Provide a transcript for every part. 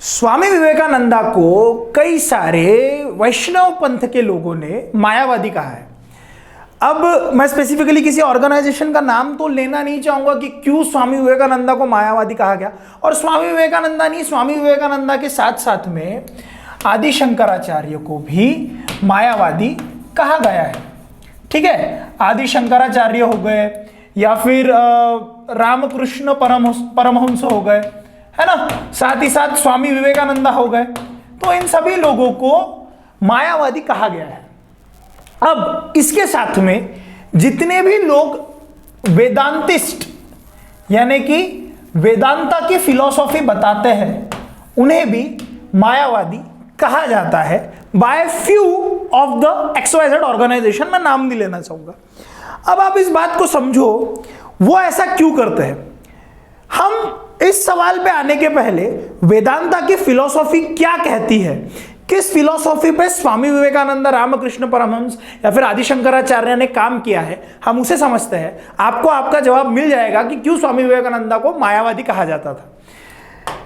स्वामी विवेकानंदा को कई सारे वैष्णव पंथ के लोगों ने मायावादी कहा है। अब मैं स्पेसिफिकली किसी ऑर्गेनाइजेशन का नाम तो लेना नहीं चाहूंगा कि क्यों स्वामी विवेकानंदा को मायावादी कहा गया। और स्वामी विवेकानंदा नहीं, स्वामी विवेकानंदा के साथ साथ में आदि शंकराचार्य को भी मायावादी कहा गया है। ठीक है, आदि शंकराचार्य हो गए या फिर रामकृष्ण परमहंस हो गए, है ना, साथ ही साथ स्वामी विवेकानंदा हो गए, तो इन सभी लोगों को मायावादी कहा गया है। अब इसके साथ में जितने भी लोग वेदांतिस्ट यानी कि वेदांता की फिलॉसफी बताते हैं उन्हें भी मायावादी कहा जाता है by few of the XYZ organisation. मैं नाम नहीं लेना चाहूंगा। अब आप इस बात को समझो, वो ऐसा क्यों करते हैं। हम इस सवाल पे आने के पहले वेदांता की फिलॉसफी क्या कहती है, किस फिलॉसफी पे स्वामी विवेकानंद, रामकृष्ण परमहंस या फिर आदि शंकराचार्य ने काम किया है, हम उसे समझते हैं। आपको आपका जवाब मिल जाएगा कि क्यों स्वामी विवेकानंदा को मायावादी कहा जाता था।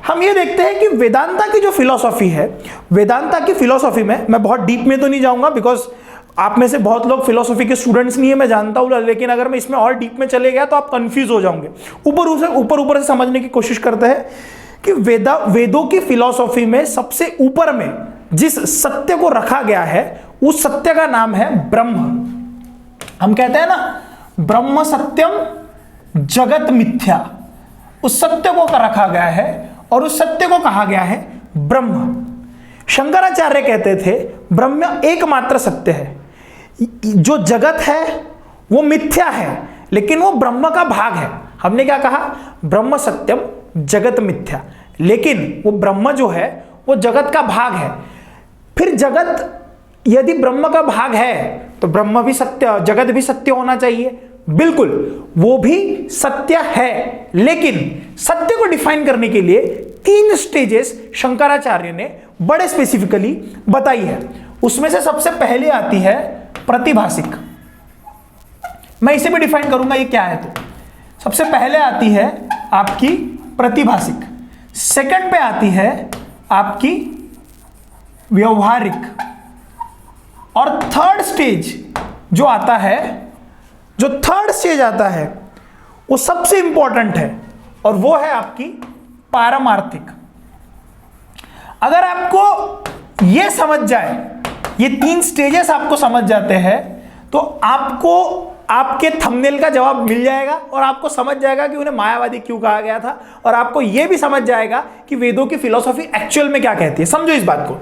हम ये देखते हैं कि वेदांता की जो फिलॉसफी है, वेदांता की फिलॉसफी में मैं बहुत डीप में तो नहीं जाऊंगा बिकॉज आप में से बहुत लोग फिलॉसफी के स्टूडेंट्स नहीं है, मैं जानता हूं, लेकिन अगर मैं इसमें और डीप में चले गया तो आप कंफ्यूज हो जाओगे। ऊपर से समझने की कोशिश करते हैं कि वेदों की फिलॉसफी में सबसे ऊपर में जिस सत्य को रखा गया है उस सत्य का नाम है ब्रह्म। हम कहते हैं ना, ब्रह्म सत्यम जगत मिथ्या, उस सत्य को रखा गया है और उस सत्य को कहा गया है ब्रह्म। शंकराचार्य कहते थे ब्रह्म एकमात्र सत्य है, जो जगत है वो मिथ्या है लेकिन वो ब्रह्म का भाग है। हमने क्या कहा, ब्रह्म सत्यम जगत मिथ्या, लेकिन वो ब्रह्म जो है वो जगत का भाग है। फिर जगत यदि ब्रह्म का भाग है तो ब्रह्म भी सत्य, जगत भी सत्य होना चाहिए। बिल्कुल, वो भी सत्य है, लेकिन सत्य को डिफाइन करने के लिए 3 स्टेजेस शंकराचार्य ने बड़े स्पेसिफिकली बताई है। उसमें से सबसे पहले आती है प्रतिभासिक। मैं इसे भी डिफाइन करूंगा ये क्या है। तो सबसे पहले आती है आपकी प्रतिभासिक, सेकंड पे आती है आपकी व्यवहारिक, और थर्ड स्टेज जो आता है, जो थर्ड स्टेज आता है वो सबसे इंपॉर्टेंट है और वो है आपकी पारमार्थिक। अगर आपको ये समझ जाए, ये 3 स्टेजेस आपको समझ जाते हैं तो आपको आपके थंबनेल का जवाब मिल जाएगा और आपको समझ जाएगा कि उन्हें मायावादी क्यों कहा गया था, और आपको यह भी समझ जाएगा कि वेदों की फिलॉसफी एक्चुअल में क्या कहती है। समझो इस बात को।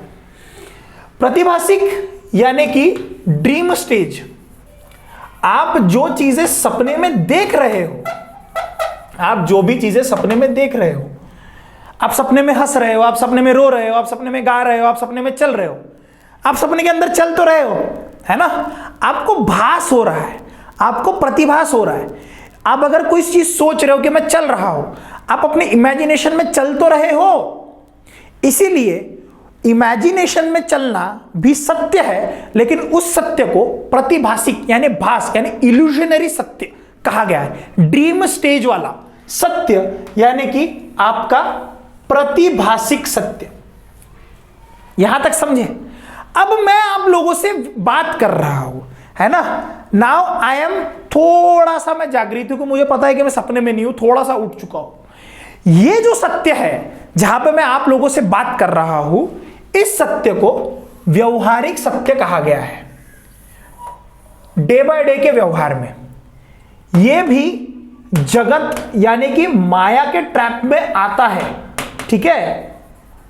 प्रतिभासिक यानी कि ड्रीम स्टेज, आप जो चीजें सपने में देख रहे हो, आप जो भी चीजें सपने में देख रहे हो, आप सपने में हंस रहे हो, आप सपने में रो रहे हो, आप सपने में गा रहे हो, आप सपने में चल रहे हो, आप सपने के अंदर चल तो रहे हो, है ना, आपको भास हो रहा है, आपको प्रतिभास हो रहा है। आप अगर कोई चीज सोच रहे हो कि मैं चल रहा हूं, आप अपने इमेजिनेशन में चल तो रहे हो। इसीलिए इमेजिनेशन में चलना भी सत्य है, लेकिन उस सत्य को प्रतिभासिक यानी भास यानी इल्यूजनरी सत्य कहा गया है। ड्रीम स्टेज वाला सत्य यानी कि आपका प्रतिभासिक सत्य। यहां तक समझे। अब मैं आप लोगों से बात कर रहा हूं, है ना। नाउ आई एम, थोड़ा सा मैं जागृत हूं, मुझे पता है कि मैं सपने में नहीं हूं, थोड़ा सा उठ चुका हूं। ये जो सत्य है जहां पे मैं आप लोगों से बात कर रहा हूं, इस सत्य को व्यवहारिक सत्य कहा गया है। डे बाय डे के व्यवहार में यह भी जगत यानी कि माया के ट्रैप में आता है। ठीक है,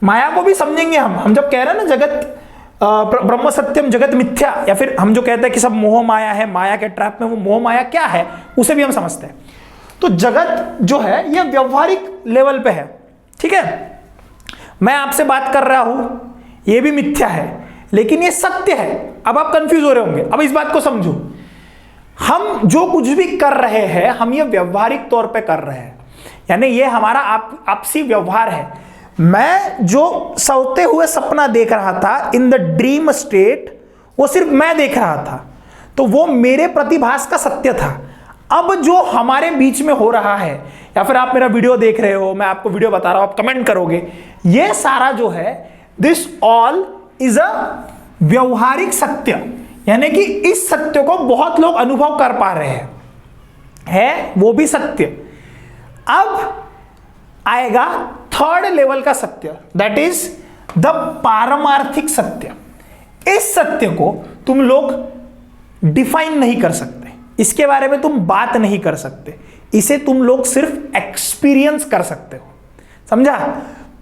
माया को भी समझेंगे हम जब कह रहे हैं ना जगत ब्रह्म सत्यम जगत मिथ्या, या फिर हम जो कहते हैं कि सब मोह माया है, माया के ट्रैप में, वो मोह माया क्या है उसे भी हम समझते हैं। तो जगत जो है यह व्यवहारिक लेवल पे है। ठीक है, मैं आपसे बात कर रहा हूं, यह भी मिथ्या है लेकिन यह सत्य है। अब आप कंफ्यूज हो रहे होंगे, अब इस बात को समझो। हम जो कुछ भी कर रहे हैं हम ये व्यवहारिक तौर पे कर रहे हैं, यानी ये हमारा आपसी व्यवहार है। मैं जो सोते हुए सपना देख रहा था इन द ड्रीम स्टेट, वो सिर्फ मैं देख रहा था, तो वो मेरे प्रतिभास का सत्य था। अब जो हमारे बीच में हो रहा है या फिर आप मेरा वीडियो देख रहे हो, मैं आपको वीडियो बता रहा हूं, आप कमेंट करोगे, ये सारा जो है दिस ऑल इज अ व्यवहारिक सत्य, यानी कि इस सत्य को बहुत लोग अनुभव कर पा रहे हैं, है वो भी सत्य। अब आएगा थर्ड लेवल का सत्य, दैट इज द पारमार्थिक सत्य। इस सत्य को तुम लोग डिफाइन नहीं कर सकते, इसके बारे में तुम बात नहीं कर सकते, इसे तुम लोग सिर्फ एक्सपीरियंस कर सकते हो, समझा?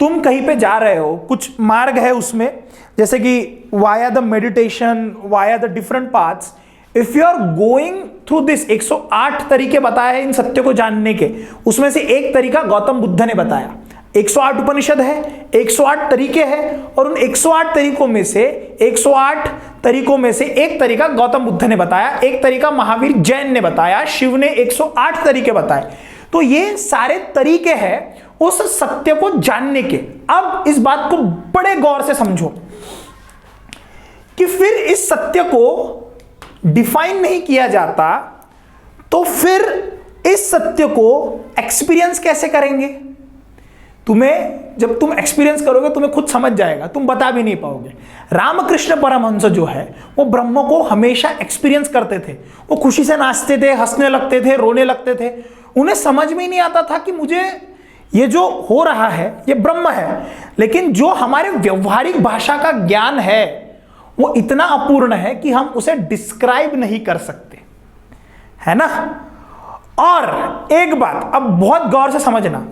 तुम कहीं पे जा रहे हो, कुछ मार्ग है उसमें, जैसे कि via the meditation, via the different paths, if you are going through this, 108 तरीके बताए हैं इन सत्य को जानने के, उसमें से एक तरीका गौतम बुद्ध ने बताया। 108 उपनिषद है, 108 तरीके हैं, और उन 108 तरीकों में से 108 तरीकों में से एक तरीका गौतम बुद्ध ने बताया, एक तरीका महावीर जैन ने बताया, शिव ने 108 तरीके बताए। तो ये सारे तरीके हैं उस सत्य को जानने के। अब इस बात को बड़े गौर से समझो कि फिर इस सत्य को डिफाइन नहीं किया जाता तो फिर इस सत्य को एक्सपीरियंस कैसे करेंगे? तुम्हें जब तुम एक्सपीरियंस करोगे तुम्हें खुद समझ जाएगा, तुम बता भी नहीं पाओगे। रामकृष्ण परमहंस जो है वो ब्रह्म को हमेशा एक्सपीरियंस करते थे, वो खुशी से नाचते थे, हंसने लगते थे, रोने लगते थे, उन्हें समझ में ही नहीं आता था कि मुझे ये जो हो रहा है ये ब्रह्म है। लेकिन जो हमारे व्यवहारिक भाषा का ज्ञान है वो इतना अपूर्ण है कि हम उसे डिस्क्राइब नहीं कर सकते, है ना? और एक बात अब बहुत गौर से समझना,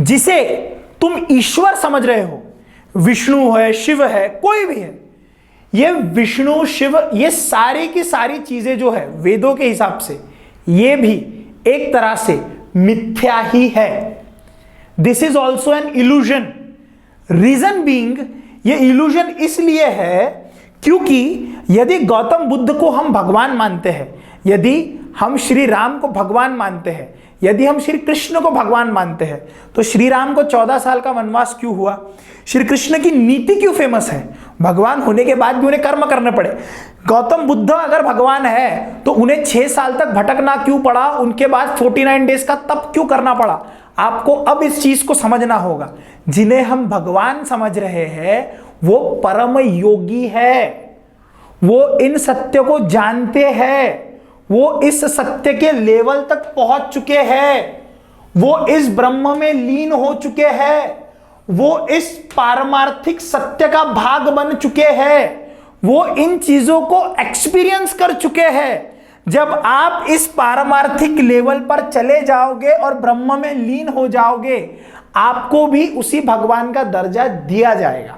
जिसे तुम ईश्वर समझ रहे हो, विष्णु है, शिव है, कोई भी है, ये विष्णु शिव ये सारी की सारी चीजें जो है वेदों के हिसाब से ये भी एक तरह से मिथ्या ही है। This is also an illusion. Reason being, ये इल्यूजन इसलिए है क्योंकि यदि गौतम बुद्ध को हम भगवान मानते हैं, यदि हम श्री राम को भगवान मानते हैं, यदि हम श्री कृष्ण को भगवान मानते हैं, तो श्री राम को 14 साल का वनवास क्यों हुआ? श्री कृष्ण की नीति क्यों फेमस है? भगवान होने के बाद भी उन्हें कर्म करने पड़े। गौतम बुद्ध अगर भगवान है तो उन्हें 6 साल तक भटकना क्यों पड़ा? उनके बाद 49 डेज का तप क्यों करना पड़ा? आपको अब इस चीज को समझना होगा, जिन्हें हम भगवान समझ रहे हैं वो परम योगी है, वो इन सत्य को जानते हैं, वो इस सत्य के लेवल तक पहुंच चुके हैं, वो इस ब्रह्म में लीन हो चुके हैं, वो इस पारमार्थिक सत्य का भाग बन चुके हैं, वो इन चीजों को एक्सपीरियंस कर चुके हैं। जब आप इस पारमार्थिक लेवल पर चले जाओगे और ब्रह्म में लीन हो जाओगे, आपको भी उसी भगवान का दर्जा दिया जाएगा।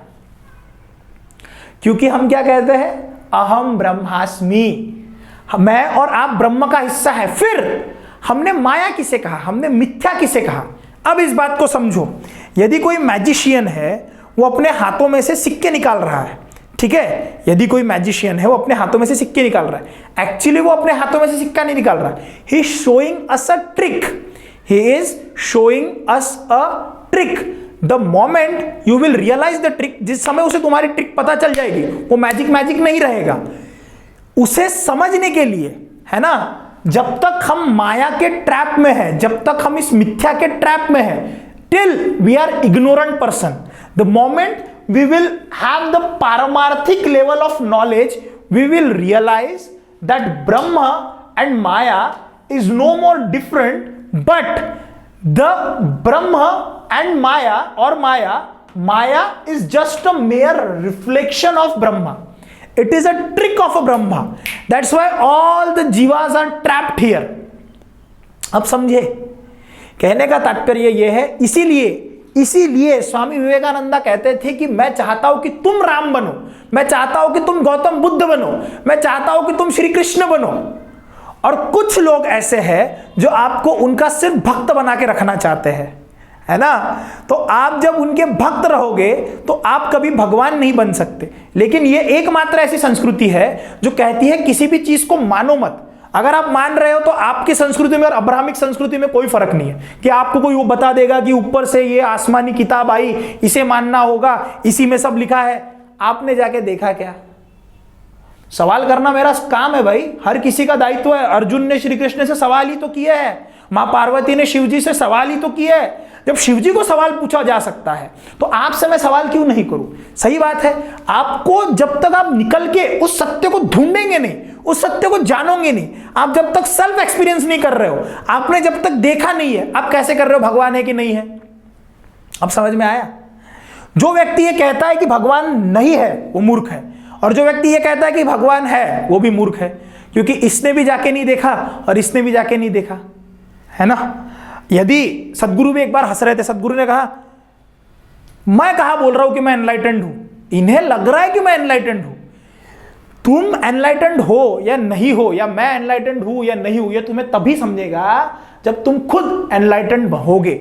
क्योंकि हम क्या कहते हैं? अहम ब्रह्मास्मि, मैं और आप ब्रह्म का हिस्सा है। फिर हमने माया किसे कहा, हमने मिथ्या किसे कहा? अब इस बात को समझो, यदि कोई मैजिशियन है वो अपने हाथों में से सिक्के निकाल रहा है, ठीक है, यदि कोई मैजिशियन है वो अपने हाथों में से सिक्के निकाल रहा है, एक्चुअली वो अपने हाथों में से सिक्का नहीं निकाल रहा, he is showing us a trick, he is showing us a trick. The moment you will realise the trick, जिस समय उसे तुम्हारी ट्रिक पता चल जाएगी, वो मैजिक मैजिक नहीं रहेगा। उसे समझने के लिए, है ना, जब तक हम माया के ट्रैप में है, जब तक हम इस मिथ्या के ट्रैप में है, till we are ignorant person, the moment we will have the paramarthic level of knowledge, we will realize that Brahma and Maya is no more different, but the Brahma and Maya or Maya is just a mere reflection of Brahma. It is a trick of a Brahma. That's why all the jivas are trapped here. अब समझे? कहने का तात्पर्य यह है, इसीलिए स्वामी विवेकानंद कहते थे कि मैं चाहता हूं कि तुम राम बनो, मैं चाहता हूं कि तुम गौतम बुद्ध बनो, मैं चाहता हूं कि तुम श्री कृष्ण बनो। और कुछ लोग ऐसे हैं जो आपको उनका सिर्फ भक्त बना के रखना चाहते हैं, है ना? तो आप जब उनके भक्त रहोगे तो आप कभी भगवान नहीं बन सकते। लेकिन ये एकमात्र ऐसी संस्कृति है जो कहती है किसी भी चीज को मानो मत। अगर आप मान रहे हो तो आपकी संस्कृति में और अब्राहमिक संस्कृति में कोई फर्क नहीं है कि आपको कोई वो बता देगा कि ऊपर से ये आसमानी किताब आई, इसे मानना होगा, इसी में सब लिखा है। आपने जाके देखा क्या? सवाल करना मेरा काम है भाई, हर किसी का दायित्व है। अर्जुन ने श्री कृष्ण से सवाल ही तो किया है, मां पार्वती ने शिव जी से सवाल ही तो किया है। जब शिव जी को सवाल पूछा जा सकता है तो आपसे मैं सवाल क्यों नहीं करूं? सही बात है। आपको जब तक आप निकल के उस सत्य को ढूंढेंगे नहीं, उस सत्य को जानोगे नहीं, आप जब तक सेल्फ एक्सपीरियंस नहीं कर रहे हो, आपने जब तक देखा नहीं है, आप कैसे कर रहे हो भगवान है कि नहीं है? अब समझ में आया? जो व्यक्ति ये कहता है कि भगवान नहीं है वो मूर्ख है, और जो व्यक्ति ये कहता है कि भगवान है वो भी मूर्ख है, क्योंकि इसने भी जाके नहीं देखा और इसने भी जाके नहीं देखा, है ना। यदि सदगुरु भी एक बार हंस रहे थे, सदगुरु ने कहा मैं कहा बोल रहा हूं कि मैं एनलाइटेंड हूं, इन्हें लग रहा है कि मैं एनलाइटेंड हूं। तुम एनलाइटेंड हो या नहीं हो, या मैं एनलाइटेंड हूं या नहीं हूं, ये तुम्हें तभी समझेगा जब तुम खुद एनलाइटेंड होगे।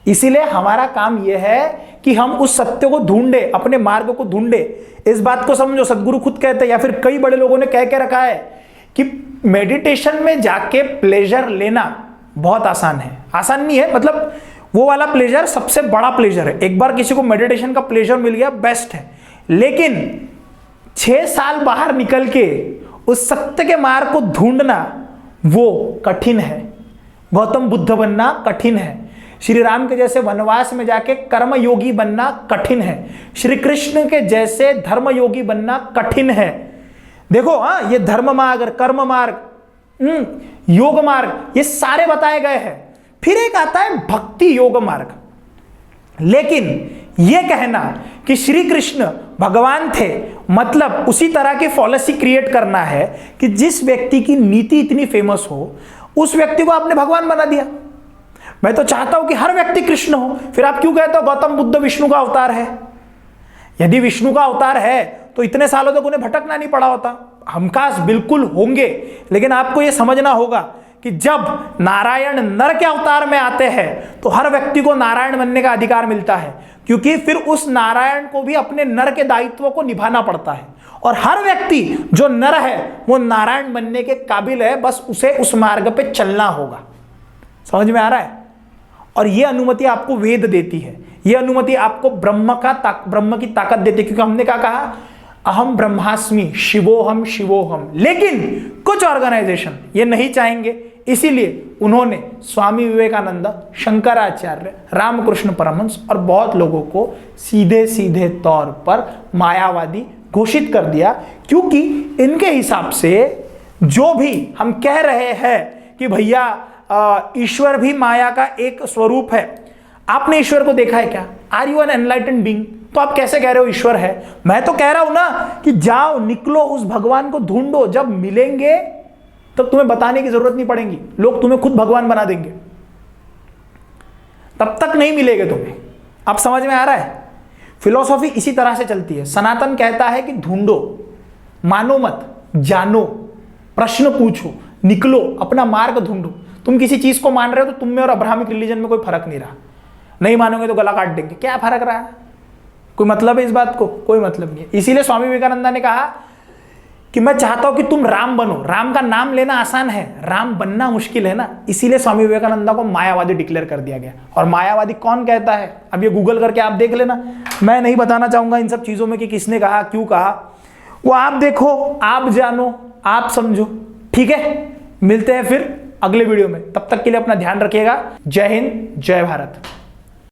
इसीलिए हमारा काम यह है कि हम उस सत्य को ढूंढे, अपने मार्ग को ढूंढे। इस बात को समझो, सदगुरु खुद कहते हैं या फिर कई बड़े लोगों ने कह के रखा है कि मेडिटेशन में जाके प्लेजर लेना बहुत आसान है। आसान नहीं है, मतलब वो वाला प्लेजर सबसे बड़ा प्लेजर है। एक बार किसी को मेडिटेशन का प्लेजर मिल गया बेस्ट है, लेकिन 6 साल बाहर निकल के उस सत्य के मार्ग को ढूंढना वो कठिन है। गौतम बुद्ध बनना कठिन है, श्री राम के जैसे वनवास में जाके कर्म योगी बनना कठिन है, श्री कृष्ण के जैसे धर्म योगी बनना कठिन है। देखो ये धर्म मार्ग, कर्म मार्ग, योग मार्ग, ये सारे बताए गए हैं। फिर एक आता है भक्ति योग मार्ग। लेकिन यह कहना कि श्री कृष्ण भगवान थे, मतलब उसी तरह की पॉलिसी क्रिएट करना है कि जिस व्यक्ति की नीति इतनी फेमस हो उस व्यक्ति को आपने भगवान बना दिया। मैं तो चाहता हूं कि हर व्यक्ति कृष्ण हो। फिर आप क्यों कहते हो गौतम बुद्ध विष्णु का अवतार है? यदि विष्णु का अवतार है तो इतने सालों तक उन्हें भटकना नहीं पड़ा होता। हमकास बिल्कुल होंगे, लेकिन आपको यह समझना होगा कि जब नारायण नर के अवतार में आते हैं तो हर व्यक्ति को नारायण बनने का अधिकार मिलता है, क्योंकि फिर उस नारायण को भी अपने नर के दायित्व को निभाना पड़ता है। और हर व्यक्ति जो नर है वो नारायण बनने के काबिल है, बस उसे उस मार्ग पे चलना होगा। समझ में आ रहा है? और यह अनुमति आपको वेद देती है, यह अनुमति आपको ब्रह्म की ताकत देती है, क्योंकि हमने क्या कहा, अहम ब्रह्मास्मि शिवोहम शिवोहम। लेकिन कुछ ऑर्गेनाइजेशन ये नहीं चाहेंगे, इसीलिए उन्होंने स्वामी विवेकानंद, शंकराचार्य, रामकृष्ण परमहंस और बहुत लोगों को सीधे सीधे तौर पर मायावादी घोषित कर दिया, क्योंकि इनके हिसाब से जो भी हम कह रहे हैं कि भैया ईश्वर भी माया का एक स्वरूप है, आपने ईश्वर को देखा है क्या? Are you an enlightened being? तो आप कैसे कह रहे हो ईश्वर है? मैं तो कह रहा हूं ना कि जाओ, निकलो, उस भगवान को ढूंढो। जब मिलेंगे तब तुम्हें बताने की जरूरत नहीं पड़ेगी, लोग तुम्हें खुद भगवान बना देंगे। तब तक नहीं मिलेगा तुम्हें। अब समझ में आ रहा है? फिलॉसफी इसी तरह से चलती है। सनातन कहता है कि ढूंढो, मानो मत, जानो, प्रश्न पूछो, निकलो, अपना मार्ग ढूंढो। तुम किसी चीज को मान रहे हो तो तुम में और अब्राहमिक रिलीजन में कोई फर्क नहीं रहा। नहीं मानोगे तो गला काट देंगे। क्या फर्क रहा? कोई मतलब है इस बात को? कोई मतलब नहीं है। इसीलिए स्वामी विवेकानंद ने कहा कि मैं चाहता हूं कि तुम राम बनो। राम का नाम लेना आसान है, राम बनना मुश्किल है ना। इसीलिए स्वामी विवेकानंद को मायावादी डिक्लेयर कर दिया गया। और मायावादी कौन कहता है, अब ये गूगल करके आप देख लेना। मैं नहीं बताना चाहूंगा इन सब चीजों में कि किसने कहा, क्यों कहा। वो आप देखो, आप जानो, आप समझो। ठीक है, मिलते हैं फिर अगले वीडियो में। तब तक के लिए अपना ध्यान रखिएगा। जय हिंद, जय भारत।